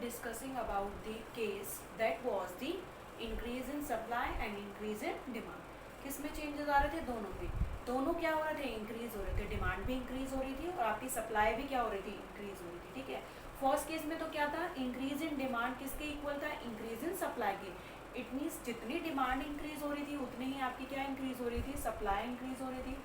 discussing about the case that was the increase in supply and increase in demand. किस में changes आ रहे थे? दोनों में. दोनों क्या हो रहे थे? इंक्रीज हो रहे थे. डिमांड भी इंक्रीज हो रही थी और आपकी सप्लाई भी क्या हो रही थी? इंक्रीज हो रही थी. ठीक है. फर्स्ट केस में तो क्या था? इंक्रीज इन डिमांड किसके इक्वल था? इंक्रीज इन सप्लाई के. इट मीन्स जितनी डिमांड इंक्रीज हो रही थी उतनी ही आपकी क्या इंक्रीज हो रही थी? सप्लाई इंक्रीज हो रही थी.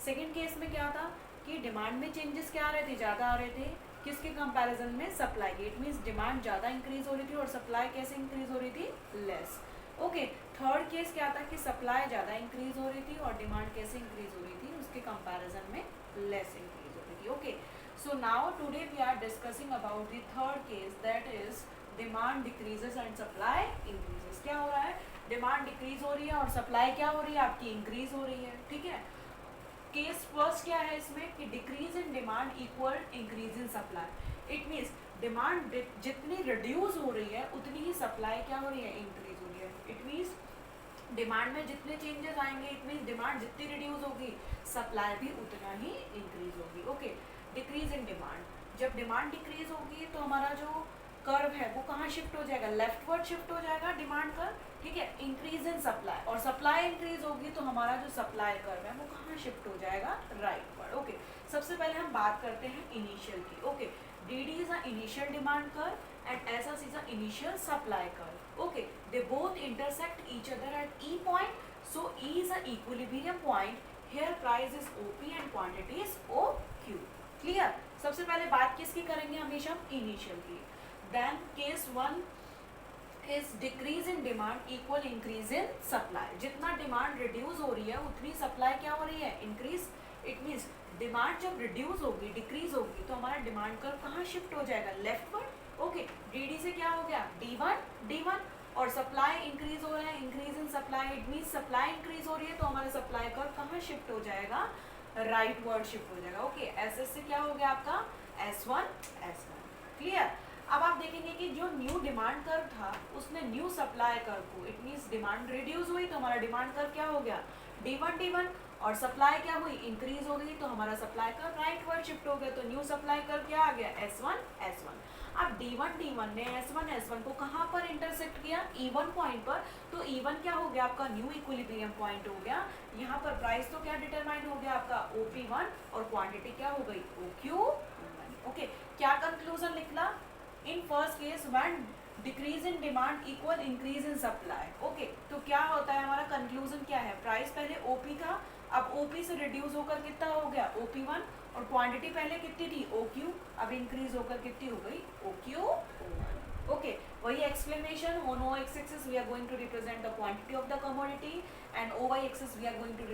सेकेंड केस में क्या था कि डिमांड में चेंजेस क्या आ रहे थे? ज़्यादा आ रहे थे. किसके कंपैरिजन में? सप्लाई के. इट मीन्स डिमांड ज़्यादा इंक्रीज हो रही थी और सप्लाई कैसे इंक्रीज हो रही थी? लेस. ओके. थर्ड केस क्या था कि सप्लाई ज़्यादा इंक्रीज हो रही थी और डिमांड कैसे इंक्रीज हो रही थी? उसके कंपैरिजन में लेस इंक्रीज हो रही थी. Okay. So now today we are discussing about the third case that is demand decreases and supply increases. क्या हो रहा है? डिमांड डिक्रीज हो रही है और सप्लाई क्या हो रही है? आपकी इंक्रीज हो रही है. ठीक है. केस फर्स्ट क्या है इसमें कि decrease in demand equal increase in supply. It means demand जितनी रिड्यूस हो रही है उतनी ही सप्लाई क्या हो रही है? इंक्रीज हो रही है. इट मीन्स डिमांड में जितने चेंजेस आएंगे इट मीन्स डिमांड जितनी रिड्यूस होगी सप्लाई भी उतना ही इंक्रीज होगी. ओके. Decrease in demand. जब डिमांड डिक्रीज होगी तो हमारा जो कर्व है वो कहाँ शिफ्ट हो जाएगा? लेफ्टवर्ड शिफ्ट हो जाएगा डिमांड कर्व. ठीक है. इंक्रीज इन सप्लाई और सप्लाई इंक्रीज होगी तो हमारा जो सप्लाई कर्व है वो कहाँ शिफ्ट हो जाएगा? राइटवर्ड. ओके. सबसे पहले हम बात करते हैं इनिशियल की. Okay. DD is an initial demand curve and SS is an initial supply curve. Okay, they both intersect each other at E point. So E is an equilibrium point. Here price is OP and quantity is OQ. Clear? सबसे पहले बात किसकी करेंगे? हमेशा initial की. Then case 1 is decrease in demand equal increase in supply. जितना demand reduce हो रही है उतनी सप्लाई क्या हो रही है? इंक्रीज. इट मीन्स डिमांड जब रिड्यूस होगी डिक्रीज होगी तो हमारा डिमांड कर्व कहाँ शिफ्ट हो जाएगा? लेफ्टवर्ड. ओके. DD से क्या हो गया? D1 और सप्लाई इंक्रीज हो रहा है. Increase in supply it means supply increase हो रही है तो हमारा सप्लाई कर्व कहाँ शिफ्ट हो जाएगा? राइटवर्ड शिफ्ट हो जाएगा. ओके. SS से क्या हो गया आपका? S1. क्लियर? अब आप देखेंगे कि जो न्यू डिमांड कर्व था उसने न्यू सप्लाई कर्व को इट मीन्स डिमांड रिड्यूस हुई तो हमारा डिमांड कर्व क्या हो गया? D1 और सप्लाई क्या हुई? इंक्रीज हो गई तो हमारा सप्लाई कर्व राइटवर्ड शिफ्ट हो गया. तो न्यू सप्लाई कर्व क्या आ गया? S1. अब D1 ने S1 को कहाँ पर इंटरसेक्ट किया? E1 पॉइंट पर. तो E1 क्या हो गया? आपका न्यू इक्विलिब्रियम पॉइंट हो गया. यहाँ पर प्राइस तो क्या डिटरमाइन हो गया? आपका OP1 और क्वांटिटी क्या हो गई? OQ1. ओके. क्या कंक्लूजन निकला? In first case when decrease in demand equal increase in supply. Okay. तो क्या होता है? हमारा कंक्लूजन क्या है? प्राइस पहले OP था. अब OP से रिड्यूस होकर कितना हो गया? OP1 और क्वांटिटी पहले कितनी थी? OQ. अब इंक्रीज होकर कितनी हो गई? OQ1. ओके. वही explanation. On O axis we are going to represent the quantity of the commodity and OY axis we are going to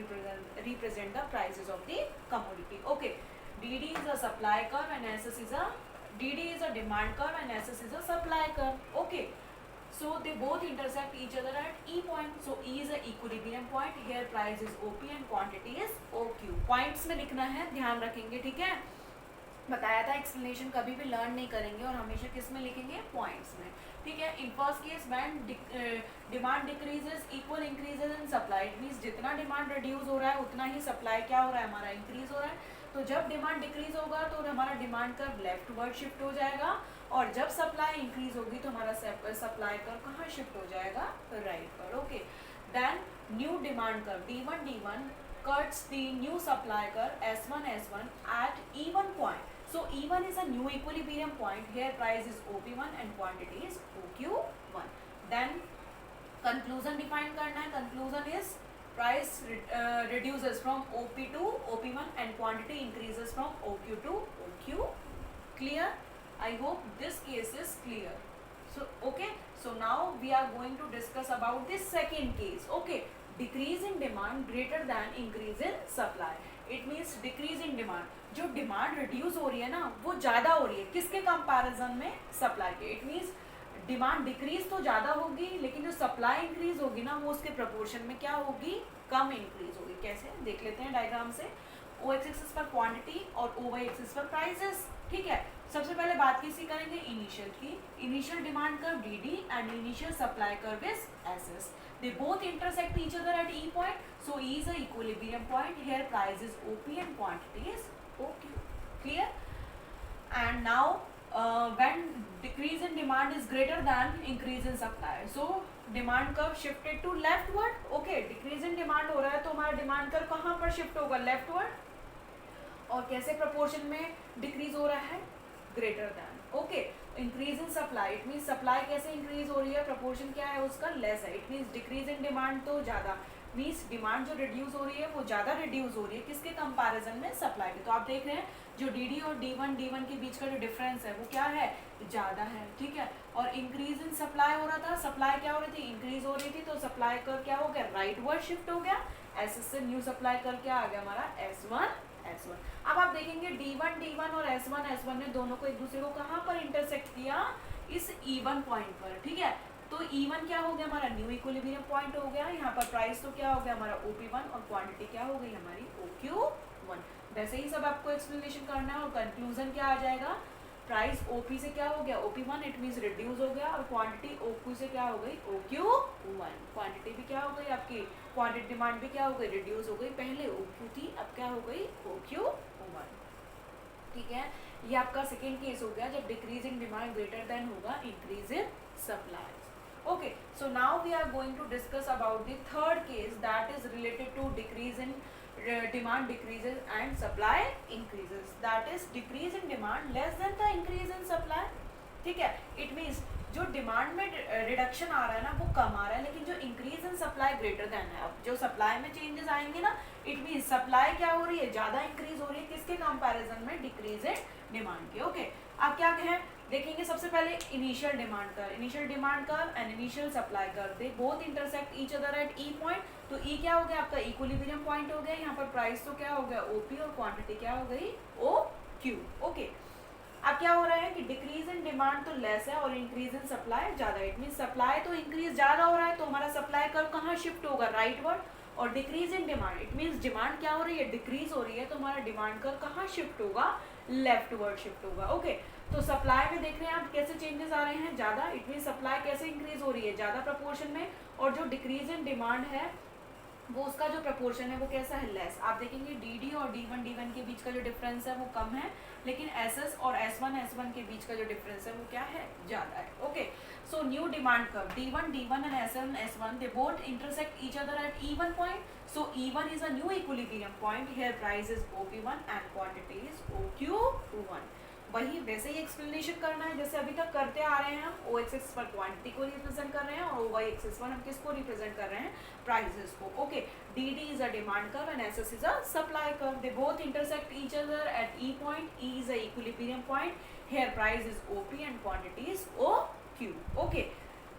represent the prices of the commodity. Okay. DD is a supply curve and SS is a DD is a demand curve and SS is a supply curve. Okay. So they both intersect each other at E point. So E is a equilibrium point. Here price is OP and quantity is OQ. Points में लिखना है, ध्यान रखेंगे. ठीक है. बताया था explanation कभी भी लर्न नहीं करेंगे और हमेशा किस में लिखेंगे? पॉइंट्स में. ठीक है. In first case when demand decreases equal increases in supply. It means जितना डिमांड रिड्यूस हो रहा है उतना ही सप्लाई क्या हो रहा है? हमारा इंक्रीज हो रहा है. तो जब डिमांड डिक्रीज होगा तो हमारा डिमांड कर्व लेफ्टवर्ड शिफ्ट हो जाएगा और जब सप्लाई इंक्रीज होगी तो हमारा सप्लाई कर्व कहाँ शिफ्ट हो जाएगा? Rightward. Okay. Then new demand curve D1 cuts the new supply curve S1 at E1 point. So E1 is a new equilibrium point. Here price is OP1 and quantity is OQ1. Then conclusion define करना है. Conclusion is price reduces from OP to OP1 and quantity increases from OQ to OQ. Clear? I hope this case is clear. So okay. So now we are going to discuss about this second case. Okay. Decrease in demand greater than increase in supply. It means decrease in demand. जो demand reduce हो रही है ना वो ज़्यादा हो रही है. किसके कंपैरिजन में? सप्लाई के. इट मीन्स डिमांड डिक्रीज तो ज़्यादा होगी लेकिन जो सप्लाई इंक्रीज होगी ना वो उसके प्रपोर्शन में क्या होगी? कम इंक्रीज होगी. कैसे? देख लेते हैं डायग्राम से. O एक्सिस पर क्वांटिटी और OY एक्सिस पर प्राइसेस. ठीक है. सबसे पहले बात किसकी करेंगे? इनिशियल की. Initial demand curve DD and initial supply curve is SS. They both intersect each other at E point. So E is a equilibrium point. Here price is OP and quantity is OQ. Clear? And now when decrease in demand is greater than increase in supply, so demand curve shifted to leftward. Okay, decrease in demand हो रहा है तो हमारा demand curve कहाँ पर shift होगा? leftward. और कैसे proportion में decrease हो रहा है? greater than. Okay, increase in supply, it means supply कैसे increase हो रही है? proportion क्या है उसका? less है. it means decrease in demand तो ज़्यादा, मीन्स डिमांड जो रिड्यूस हो रही है वो ज़्यादा रिड्यूस हो रही है किसके कंपैरिजन में? सप्लाई के. तो आप देख रहे हैं जो डी और डी1 के बीच का जो डिफरेंस है वो क्या है? ज़्यादा है. ठीक है. और इंक्रीज इन सप्लाई हो रहा था, सप्लाई क्या हो रही थी? इंक्रीज हो रही थी. तो सप्लाई कर क्या हो गया? राइटवर्ड शिफ्ट हो गया. एस से न्यू सप्लाई कर क्या आ गया हमारा? S1. अब आप देखेंगे D1 और S1 ने दोनों को एक दूसरे को कहाँ पर इंटरसेक्ट किया? इस E1 पॉइंट पर. ठीक है. तो E1 क्या हो गया हमारा? न्यू इक्विलिब्रियम पॉइंट हो गया. यहाँ पर प्राइस तो क्या हो गया हमारा? OP1 और क्वांटिटी क्या हो गई हमारी? OQ1. वैसे ही सब आपको एक्सप्लेनेशन करना है और कंक्लूजन क्या आ जाएगा? प्राइस OP से क्या हो गया? OP1, इट मीन्स रिड्यूस हो गया. और क्वांटिटी OQ से क्या हो गई? OQ1. क्वांटिटी भी क्या हो गई आपकी? क्वांटिटी डिमांड भी क्या हो गई? रिड्यूस हो गई. पहले OQ थी, अब क्या हो गई? OQ1. ठीक है. ये आपका सेकेंड केस हो गया जब decrease in demand greater than होगा increase in supply. Okay, so now we are going to discuss about the third case that is related to decrease in demand decreases and supply increases. That is decrease in demand less than the increase in supply. ठीक है. It means जो demand में reduction आ रहा है ना वो कम आ रहा है, लेकिन जो increase in supply greater than है. अब जो सप्लाई में चेंजेस आएंगे ना, इट मीन्स सप्लाई क्या हो रही है? ज़्यादा इंक्रीज हो रही है किसके कंपैरिजन में? डिक्रीज इन डिमांड के. ओके. अब क्या कहें देखेंगे सबसे पहले initial demand curve and initial supply curve, they both intersect each other at E point. तो ई क्या हो गया आपका? इक्विलिब्रियम पॉइंट हो गया. यहाँ पर प्राइस तो क्या हो गया? OP और क्वांटिटी क्या हो गई? OQ. ओके. अब क्या हो रहा है कि डिक्रीज इन डिमांड तो लेस है और इंक्रीज इन सप्लाई ज़्यादा. इट मीन सप्लाई तो इंक्रीज ज़्यादा हो रहा है तो हमारा सप्लाई कर्व कहाँ शिफ्ट होगा? राइटवर्ड. और decrease in demand, it means demand क्या हो रही है? डिक्रीज हो रही है तो हमारा डिमांड कर्व कहाँ शिफ्ट होगा? लेफ्टवर्ड शिफ्ट होगा. ओके. तो सप्लाई में देख रहे हैं आप कैसे चेंजेस आ रहे हैं? ज़्यादा. इट मीन सप्लाई कैसे इंक्रीज हो रही है? ज़्यादा प्रपोर्शन में. और जो डिक्रीज इन डिमांड है वो उसका जो प्रपोर्शन है वो कैसा है? लेस. आप देखेंगे DD और D1 के बीच का जो डिफरेंस है वो कम है, लेकिन SS और S1 के बीच का जो डिफरेंस है वो क्या है? ज़्यादा है. Okay. So new demand curve D1 and S1 they both intersect each other at E1 point. So E1 is a new equilibrium point. Here price is OP1 and quantity is OQ1. वही वैसे ही explanation करना है जैसे अभी तक करते आ रहे हैं. हम OX पर क्वांटिटी को रिप्रेजेंट कर रहे हैं और OY एक्सिस पर हम किसको रिप्रेजेंट कर रहे हैं? प्राइसेस को. Okay. DD is a demand curve and SS is a supply curve. They both intersect each other at E point. E is a equilibrium point. Here price is OP and quantity is OQ. Okay.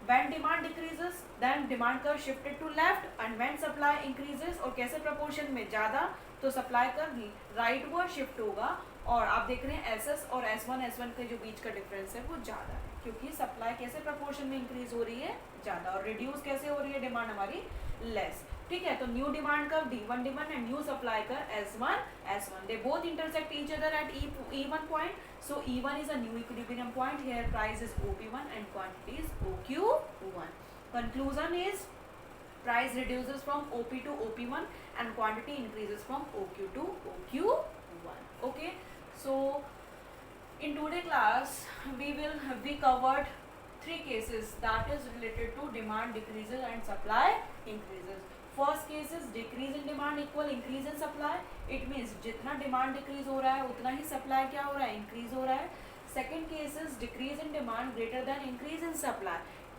When demand decreases, then demand curve shifted to left, and when supply increases और कैसे proportion में ज़्यादा तो supply curve rightward shift होगा. और आप देख रहे हैं SS और S1 के जो बीच का डिफरेंस है वो ज़्यादा है क्योंकि सप्लाई कैसे प्रपोर्शन में इंक्रीज हो रही है? ज़्यादा. और रिड्यूस कैसे हो रही है डिमांड हमारी? लेस. ठीक है. तो new demand curve D1 and new supply curve S1 they both intersect each other at E1 point. So E1 is a new equilibrium point. Here price is OP1 and quantity is OQ1. Conclusion is price reduces from OP to OP1 and quantity increases from OQ to OQ1. Okay. So in today class we covered 3 cases that is related to demand decreases and supply increases. First case is decrease in demand equal increase in supply. It means जितना demand decrease हो रहा है उतना ही supply क्या हो रहा है? Increase हो रहा है. Second case is decrease in demand greater then increase in supply.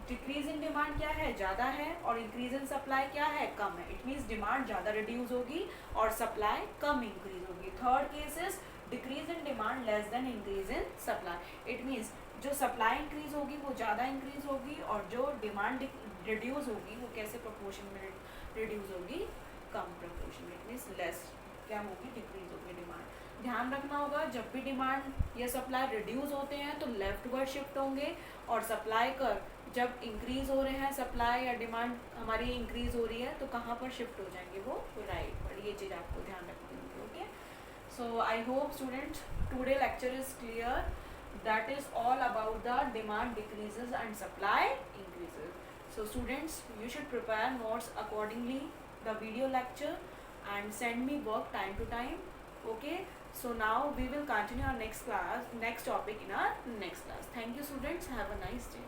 Decrease in demand क्या है? ज़्यादा है. और इंक्रीज इन सप्लाई क्या है? कम है. इट मीन्स डिमांड ज़्यादा रिड्यूस होगी और सप्लाई कम इंक्रीज होगी. Third case is decrease in demand less than increase in supply. It means जो सप्लाई इंक्रीज होगी वो ज़्यादा इंक्रीज होगी और जो डिमांड रिड्यूस होगी वो कैसे प्रोपोर्शन में रिड्यूस होगी? कम प्रपोर्शन में. इट मीन्स लेस क्या होगी? डिक्रीज होगी डिमांड. ध्यान रखना होगा जब भी डिमांड या सप्लाई रिड्यूस होते हैं तो लेफ्टवर्ड शिफ्ट होंगे और सप्लाई कर जब इंक्रीज हो रहे हैं सप्लाई या डिमांड हमारी इंक्रीज हो रही है तो कहाँ पर शिफ्ट हो जाएंगे? वो राइट पर. ये चीज़ आपको ध्यान रखनी होगी. Okay. So I hope students today lecture is clear. That is all about the demand decreases and supply increases. So students, you should prepare notes accordingly the video lecture and send me work time to time. Okay, so now we will continue our next topic in our next class. Thank you students, have a nice day.